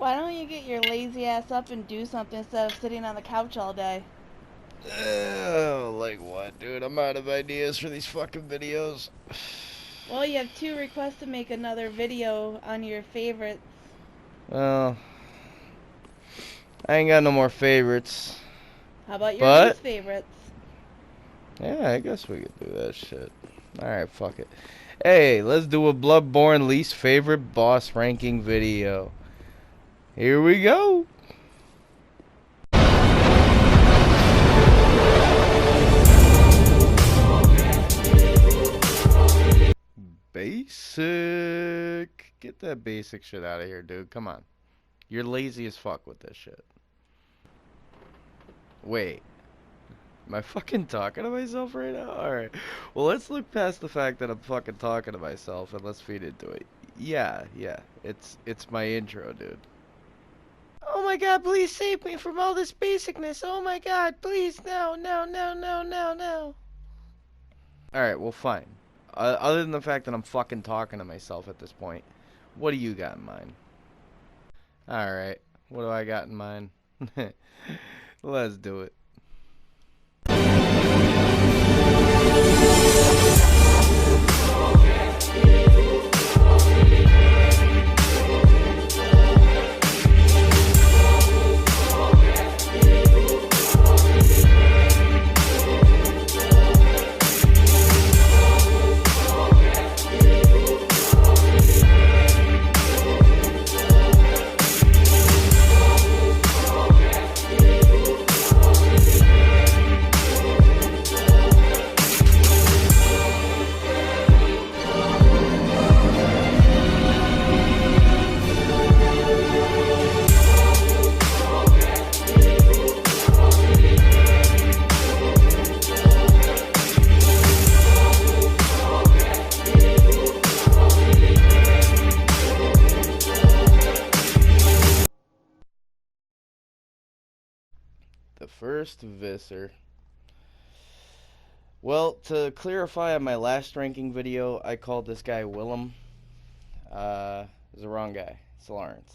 Why don't you get your lazy ass up and do something instead of sitting on the couch all day? Like what, dude? I'm out of ideas for these fucking videos. Well, you have 2 requests to make another video on your favorites. Well, I ain't got no more favorites. How about your But, least favorites? yeah, I guess we could do that shit. Alright, fuck it. Hey, let's do a Bloodborne least favorite boss ranking video. Here we go. Basic. Get that basic shit out of here, dude. Come on. You're lazy as fuck with this shit. Wait. Am I fucking talking to myself right now? Alright. Well, let's look past the fact that I'm fucking talking to myself and let's feed into it. Yeah. It's my intro, dude. Oh my god, please save me from all this basicness. Oh my god, please, no. Alright, well, fine. Other than the fact that I'm fucking talking to myself at this point, what do you got in mind? Alright, what do I got in mind? Let's do it. The first Visser. Well, to clarify on my last ranking video, I called this guy Willem. It's the wrong guy. It's Lawrence.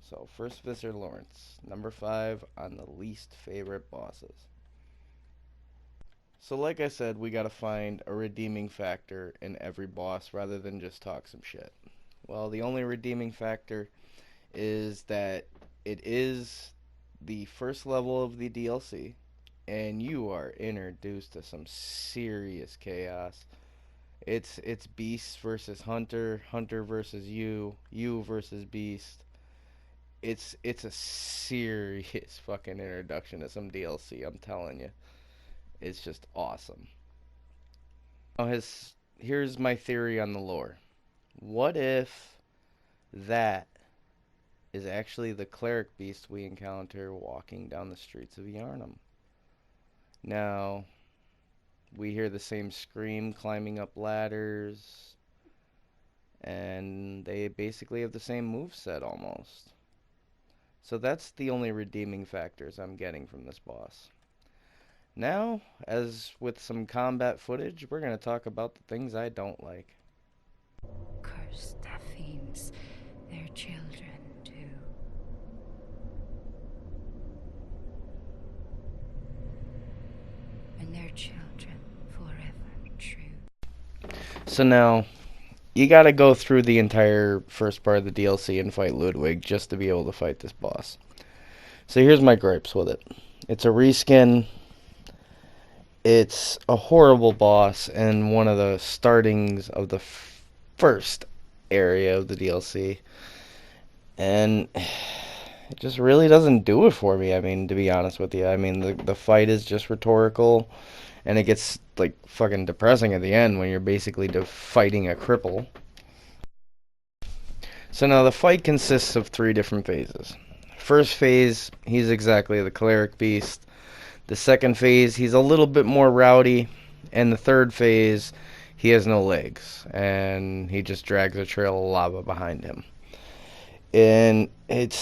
So, first Visser Lawrence. Number 5 on the least favorite bosses. So, like I said, we gotta find a redeeming factor in every boss rather than just talk some shit. Well, the only redeeming factor is that it is the first level of the DLC, and you are introduced to some serious chaos. It's Beast versus Hunter, Hunter versus you versus Beast. It's a serious fucking introduction to some DLC, I'm telling you. It's just awesome. Now here's my theory on the lore. What if that is actually the cleric beast we encounter walking down the streets of Yharnam? Now, we hear the same scream climbing up ladders, and they basically have the same moveset almost. So that's the only redeeming factors I'm getting from this boss. Now, as with some combat footage, we're going to talk about the things I don't like. Cursed fiends, their children too. And their children forever true. So now, you gotta go through the entire first part of the DLC and fight Ludwig just to be able to fight this boss. So here's my gripes with it. It's a reskin. It's a horrible boss and one of the startings of the first area of the DLC. And it just really doesn't do it for me, I mean, to be honest with you. I mean, the fight is just rhetorical, and it gets, like, fucking depressing at the end when you're basically fighting a cripple. So now the fight consists of 3 different phases. First phase, he's exactly the cleric beast. The second phase, he's a little bit more rowdy. And the third phase, he has no legs, and he just drags a trail of lava behind him. And it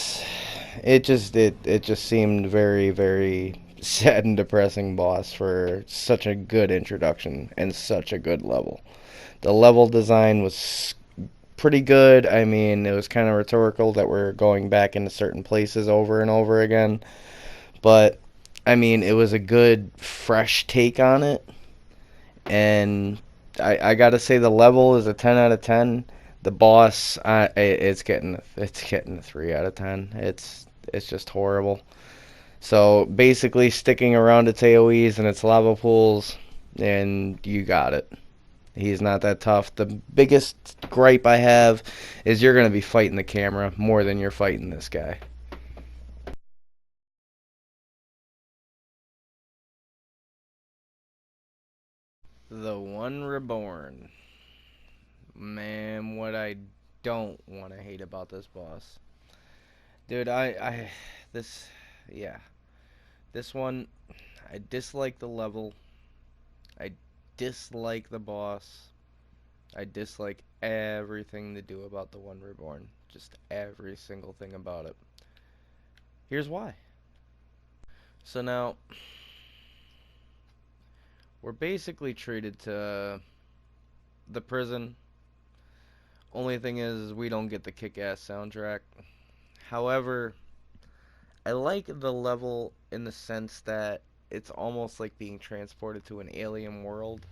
just seemed very, very sad and depressing boss for such a good introduction and such a good level. The level design was pretty good. I mean, it was kind of rhetorical that we're going back into certain places over and over again. But, I mean, it was a good, fresh take on it. And I gotta say the level is a 10 out of 10. The boss, it's getting a 3 out of 10. It's just horrible. So basically, sticking around its AOE's and its lava pools, and you got it. He's not that tough. The biggest gripe I have is you're gonna be fighting the camera more than you're fighting this guy. The One Reborn. Man, what I don't want to hate about this boss. Dude, this, yeah. This one, I dislike the level. I dislike the boss. I dislike everything to do about the One Reborn. Just every single thing about it. Here's why. So now, we're basically treated to the prison. Only thing is, we don't get the kick-ass soundtrack. However, I like the level in the sense that it's almost like being transported to an alien world.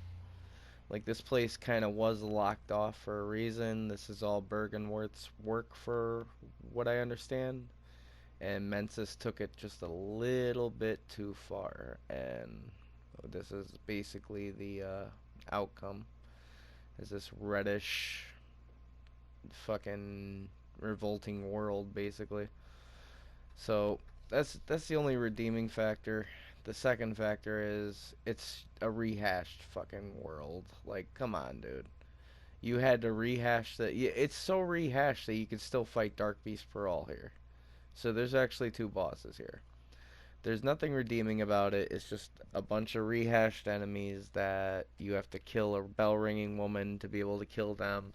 Like, this place kind of was locked off for a reason. This is all Bergenworth's work, for what I understand. And Mensis took it just a little bit too far. And this is basically the outcome. Is this reddish, fucking revolting world, basically. So that's the only redeeming factor. The second factor is it's a rehashed fucking world. Like, come on, dude. You had to rehash that. It's so rehashed that you can still fight Dark Beast for all here. So there's actually two bosses here. There's nothing redeeming about it. It's just a bunch of rehashed enemies that you have to kill a bell-ringing woman to be able to kill them.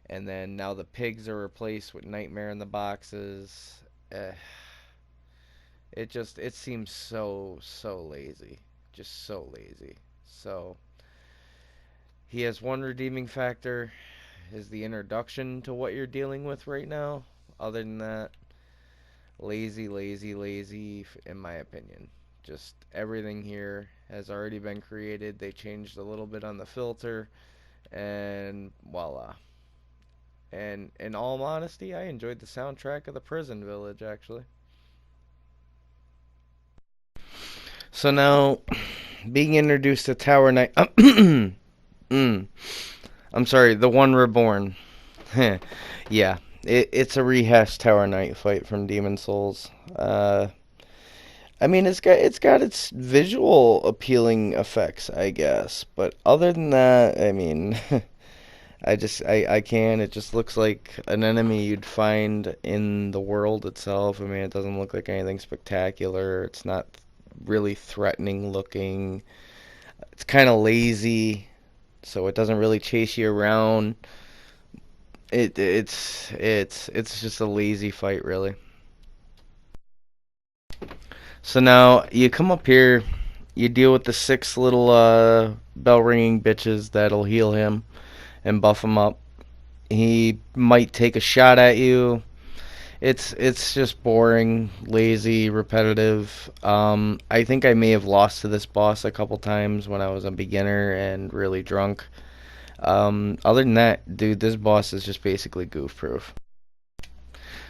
And then now the pigs are replaced with Nightmare in the Boxes. It seems so lazy. Just so lazy. So he has one redeeming factor, is the introduction to what you're dealing with right now. Other than that, lazy in my opinion. Just everything here has already been created. They changed a little bit on the filter and voila. And in all honesty, I enjoyed the soundtrack of the Prison Village, actually. So now, being introduced to Tower Knight... I'm sorry, the One Reborn. Yeah, it's a rehashed Tower Knight fight from Demon Souls. I mean, it's got its visual appealing effects, I guess. But other than that, I mean... I can. It just looks like an enemy you'd find in the world itself. I mean, it doesn't look like anything spectacular. It's not really threatening looking. It's kind of lazy, so it doesn't really chase you around. It's just a lazy fight, really. So now you come up here, you deal with the 6 little bell ringing bitches that'll heal him and buff him up. He might take a shot at you. It's just boring, lazy, repetitive. I think I may have lost to this boss a couple times when I was a beginner and really drunk. Other than that, dude, this boss is just basically goof proof.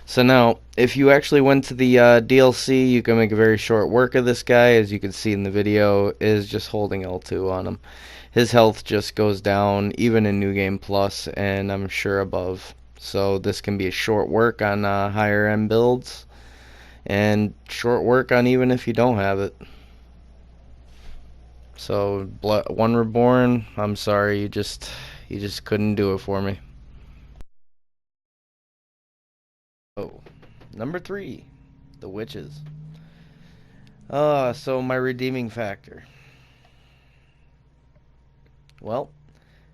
So now, if you actually went to the DLC, you can make a very short work of this guy. As you can see in the video, is just holding L2 on him. His health just goes down, even in New Game Plus, and I'm sure above. So this can be a short work on higher end builds, and short work on even if you don't have it. So One Reborn, I'm sorry, you just couldn't do it for me. Oh, number 3, the witches. So my redeeming factor. Well,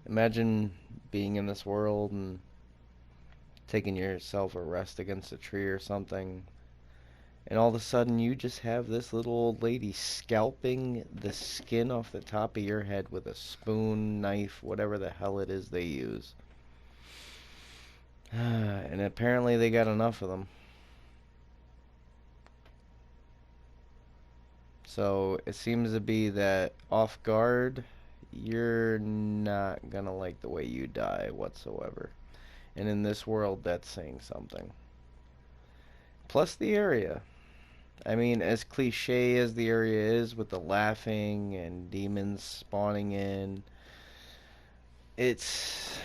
imagine being in this world and taking yourself a rest against a tree or something, and all of a sudden you just have this little old lady scalping the skin off the top of your head with a spoon, knife, whatever the hell it is they use. And apparently they got enough of them. So it seems to be that off guard, you're not gonna like the way you die whatsoever. And in this world, that's saying something. Plus the area. I mean, as cliche as the area is with the laughing and demons spawning in, it's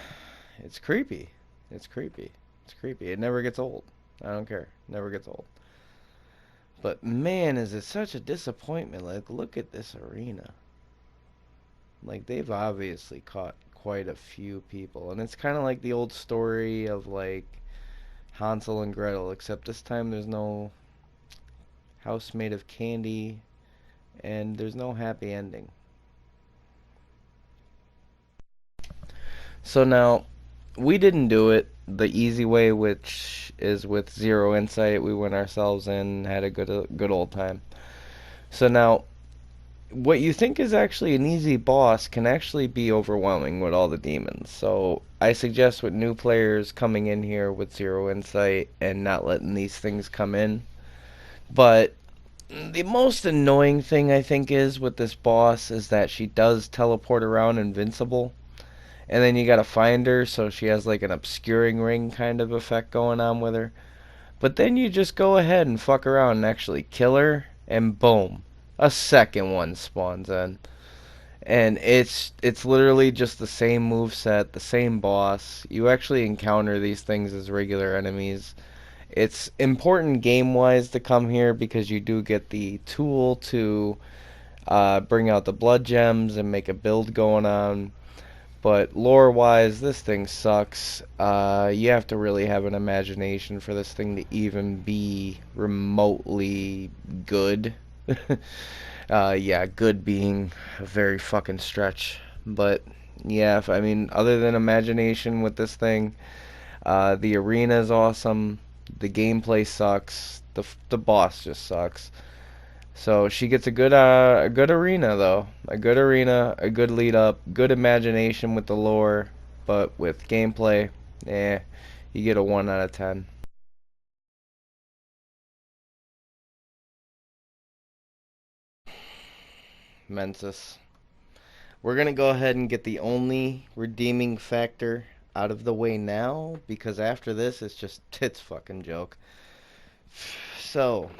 it's creepy. It's creepy. It's creepy. It never gets old. I don't care. Never gets old. But man, is it such a disappointment. Like, look at this arena. Like, they've obviously caught quite a few people. And it's kind of like the old story of, like, Hansel and Gretel, except this time there's no house made of candy, and there's no happy ending. So now, we didn't do it the easy way, which is with zero insight. We went ourselves in, had a good old time. So now, what you think is actually an easy boss can actually be overwhelming with all the demons. So I suggest with new players coming in here with zero insight and not letting these things come in. But the most annoying thing I think is with this boss is that she does teleport around invincible. And then you gotta find her, so she has like an obscuring ring kind of effect going on with her. But then you just go ahead and fuck around and actually kill her, and boom, a second one spawns in. And it's literally just the same moveset, the same boss. You actually encounter these things as regular enemies. It's important game-wise to come here because you do get the tool to bring out the blood gems and make a build going on. But lore-wise, this thing sucks. You have to really have an imagination for this thing to even be remotely good. Yeah, good being a very fucking stretch. But yeah, I mean, other than imagination with this thing, the arena is awesome. The gameplay sucks. The boss just sucks. So she gets a good arena though, a good arena, a good lead up, good imagination with the lore, but with gameplay, you get a 1 out of 10. Mensis. We're gonna go ahead and get the only redeeming factor out of the way now, because after this it's just tits fucking joke. So,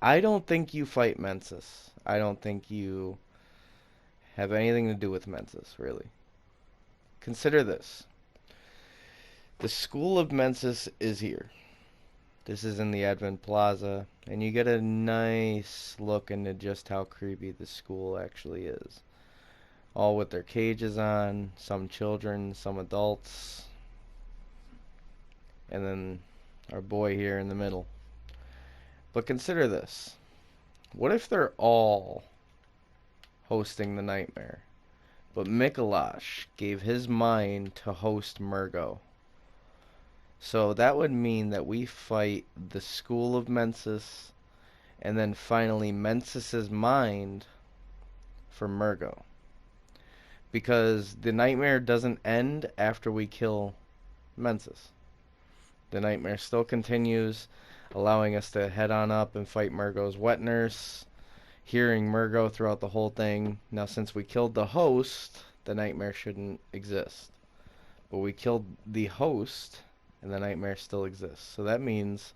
I don't think you fight Mensis. I don't think you have anything to do with Mensis, really. Consider this. The School of Mensis is here. This is in the Advent Plaza, and you get a nice look into just how creepy the school actually is. All with their cages on, some children, some adults, and then our boy here in the middle. But consider this. What if they're all hosting the nightmare, but Mikolash gave his mind to host Murgo? So that would mean that we fight the School of Mensis, and then finally Mensis's mind for Murgo. Because the nightmare doesn't end after we kill Mensis. The nightmare still continues, allowing us to head on up and fight Murgo's wet nurse, hearing Murgo throughout the whole thing. Now, since we killed the host, the nightmare shouldn't exist. But we killed the host, and the nightmare still exists. So that means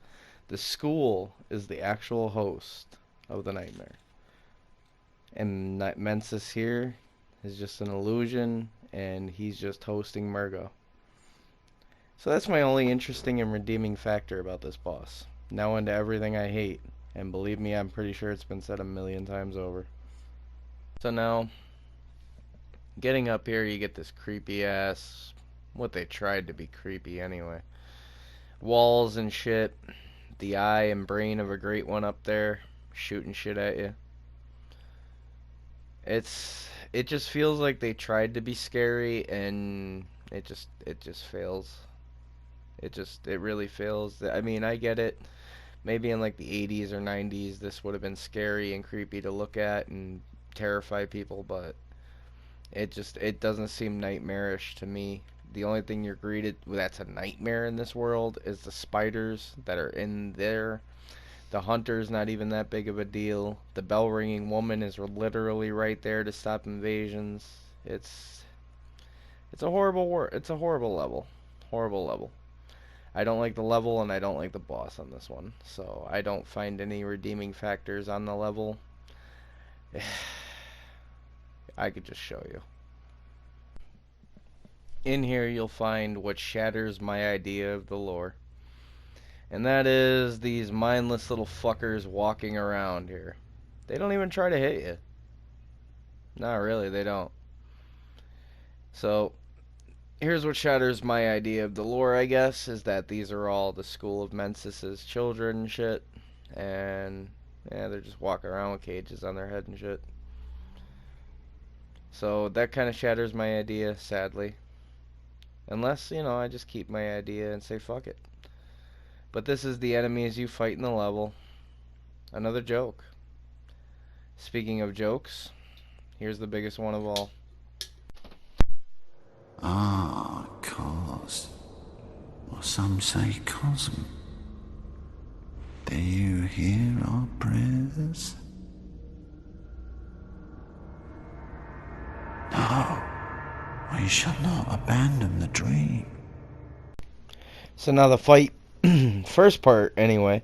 the school is the actual host of the nightmare. And Mensis here is just an illusion, and he's just hosting Murgo. So that's my only interesting and redeeming factor about this boss. Now into everything I hate. And believe me, I'm pretty sure it's been said a million times over. So now, getting up here, you get this creepy ass, what they tried to be creepy anyway. Walls and shit. The eye and brain of a great one up there, shooting shit at you. It just feels like they tried to be scary, and it just fails. It really fails. I mean, I get it. Maybe in like the 80s or 90s, this would have been scary and creepy to look at and terrify people, but it doesn't seem nightmarish to me the only thing you're greeted with that's a nightmare in this world is the spiders that are in there. The hunter's not even that big of a deal. The bell ringing woman is literally right there to stop invasions. It's a horrible It's a horrible level. Horrible level. I don't like the level and I don't like the boss on this one. So I don't find any redeeming factors on the level. I could just show you. In here you'll find what shatters my idea of the lore. And that is these mindless little fuckers walking around here. They don't even try to hit you. Not really, they don't. So, here's what shatters my idea of the lore, I guess, is that these are all the School of Mensis' children and shit. And, yeah, they're just walking around with cages on their head and shit. So, that kind of shatters my idea, sadly. Unless, I just keep my idea and say fuck it. But this is the enemies you fight in the level. Another joke. Speaking of jokes, here's the biggest one of all. Ah, cause. Or some say cosm. Do you hear our prayers? No, we shall not abandon the dream. So now the fight, first part anyway,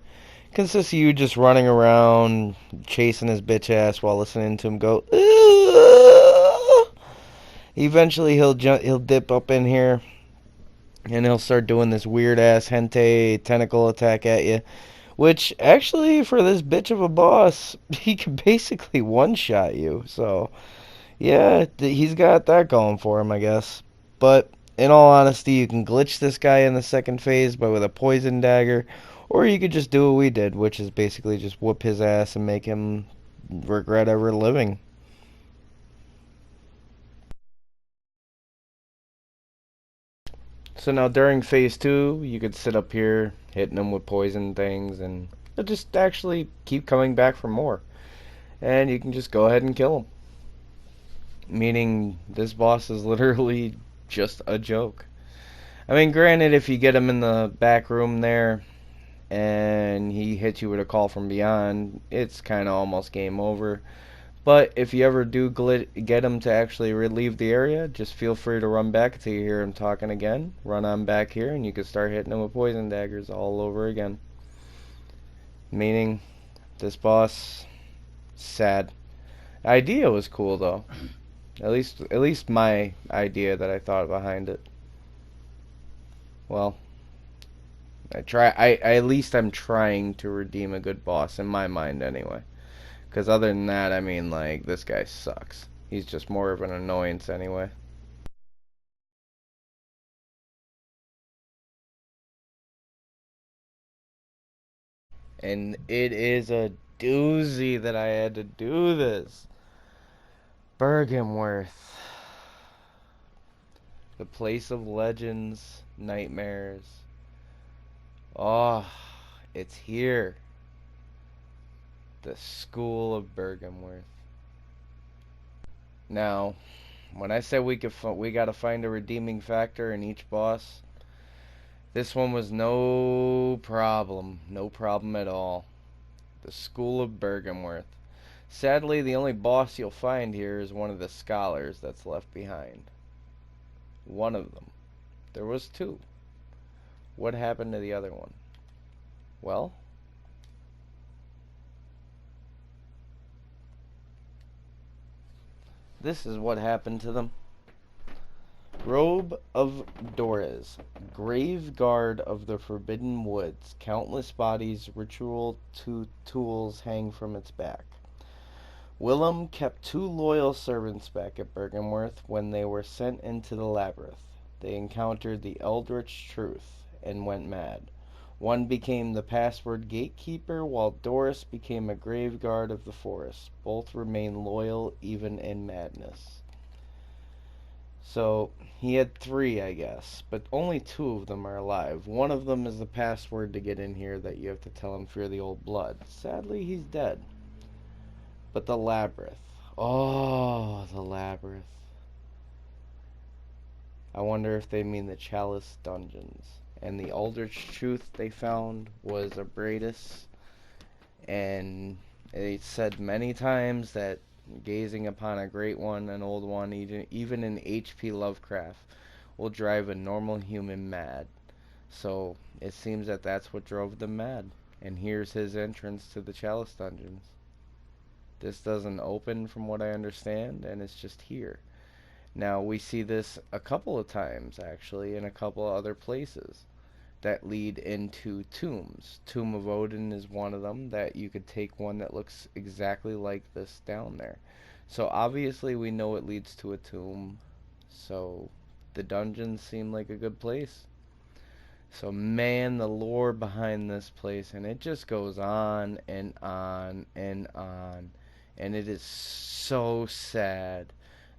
consists of you just running around, chasing his bitch ass while listening to him go, "Ugh." Eventually he'll dip up in here, and he'll start doing this weird ass hentai tentacle attack at you. Which, actually, for this bitch of a boss, he can basically one-shot you. So, yeah, he's got that going for him, I guess. But, in all honesty, you can glitch this guy in the second phase with a poison dagger. Or you could just do what we did, which is basically just whoop his ass and make him regret ever living. So now during phase 2, you could sit up here hitting them with poison things, and they'll just actually keep coming back for more. And you can just go ahead and kill them. Meaning this boss is literally just a joke. I mean, granted, if you get him in the back room there and he hits you with a call from beyond, it's kind of almost game over. But if you ever do get him to actually relieve the area, just feel free to run back until you hear him talking again. Run on back here and you can start hitting him with poison daggers all over again. Meaning, this boss, sad. The idea was cool though. At least my idea that I thought behind it. Well, at least I'm trying to redeem a good boss in my mind anyway. Because other than that, I mean, like, this guy sucks. He's just more of an annoyance anyway. And it is a doozy that I had to do this. Bergenworth. The place of legends, nightmares. Oh, it's here. The School of Bergenworth. Now, when I said we gotta find a redeeming factor in each boss, this one was no problem at all. The School of Bergenworth. Sadly, the only boss you'll find here is one of the scholars that's left behind. One of them. There was two. What happened to the other one? Well, this is what happened to them. Robe of Dores, grave guard of the Forbidden Woods. Countless bodies, ritual tools hang from its back. Willem kept two loyal servants back at Bergenworth when they were sent into the labyrinth. They encountered the eldritch truth and went mad. One became the password gatekeeper, while Doris became a grave guard of the forest. Both remain loyal even in madness. So, he had three, I guess, but only two of them are alive. One of them is the password to get in here that you have to tell him fear the old blood. Sadly, he's dead. But the labyrinth. Oh, the labyrinth. I wonder if they mean the Chalice dungeons. And the Aldrich truth they found was a Bradus, and it said many times that gazing upon a great one, an old one, even in H.P. Lovecraft, will drive a normal human mad. So it seems that that's what drove them mad. And here's his entrance to the Chalice dungeons. This doesn't open from what I understand, and it's just here. Now, we see this a couple of times, actually, in a couple of other places that lead into tombs. Tomb of Odin is one of them, that you could take one that looks exactly like this down there. So, obviously, we know it leads to a tomb, so the dungeons seem like a good place. So, man, the lore behind this place, and it just goes on and on and on. And it is so sad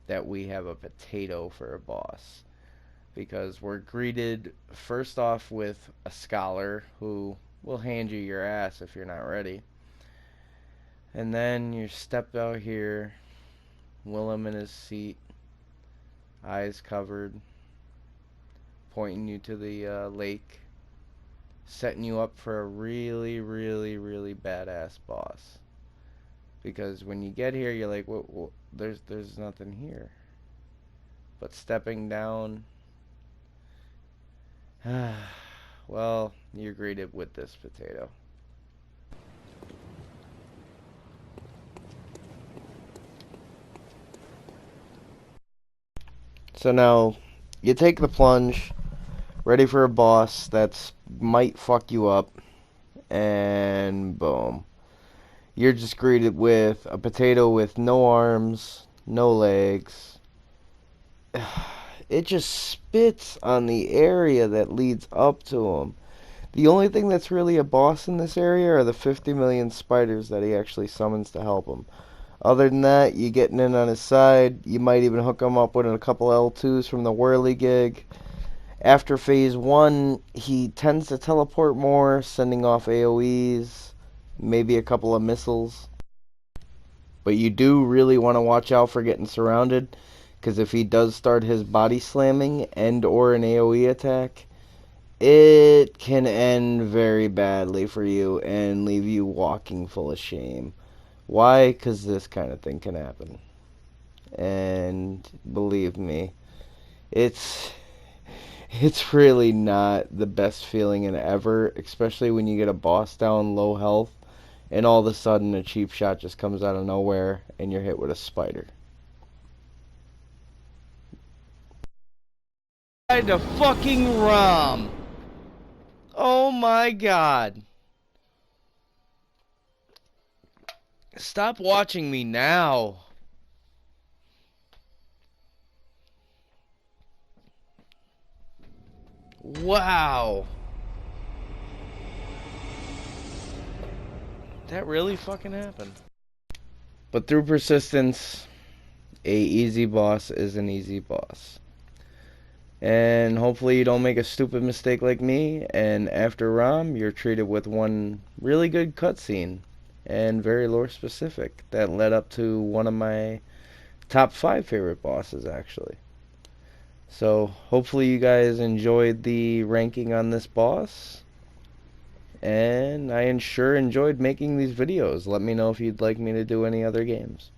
that we have a potato for a boss. Because we're greeted first off with a scholar who will hand you your ass if you're not ready. And then you step out here, Willem in his seat, eyes covered, pointing you to the lake, setting you up for a really, really, really badass boss. Because when you get here, you're like, what, there's nothing here. But stepping down, well, you're greeted with this potato. So now, you take the plunge, ready for a boss that's might fuck you up, and boom. You're just greeted with a potato with no arms, no legs. It just spits on the area that leads up to him. The only thing that's really a boss in this area are the 50 million spiders that he actually summons to help him. Other than that, you getting in on his side. You might even hook him up with a couple L2s from the whirly gig. After phase 1, he tends to teleport more, sending off AoEs, maybe a couple of missiles. But you do really want to watch out for getting surrounded, because if he does start his body slamming and or an AoE attack, it can end very badly for you and leave you walking full of shame. Why? Because this kind of thing can happen. And believe me, it's really not the best feeling in ever, especially when you get a boss down low health and all of a sudden a cheap shot just comes out of nowhere and you're hit with a spider. The fucking ROM. Oh my god. Stop watching me now. Wow. That really fucking happened. But through persistence, a easy boss is an easy boss. And hopefully you don't make a stupid mistake like me, and after ROM, you're treated with one really good cutscene, and very lore specific, that led up to one of my top 5 favorite bosses, actually. So, hopefully you guys enjoyed the ranking on this boss, and I sure enjoyed making these videos. Let me know if you'd like me to do any other games.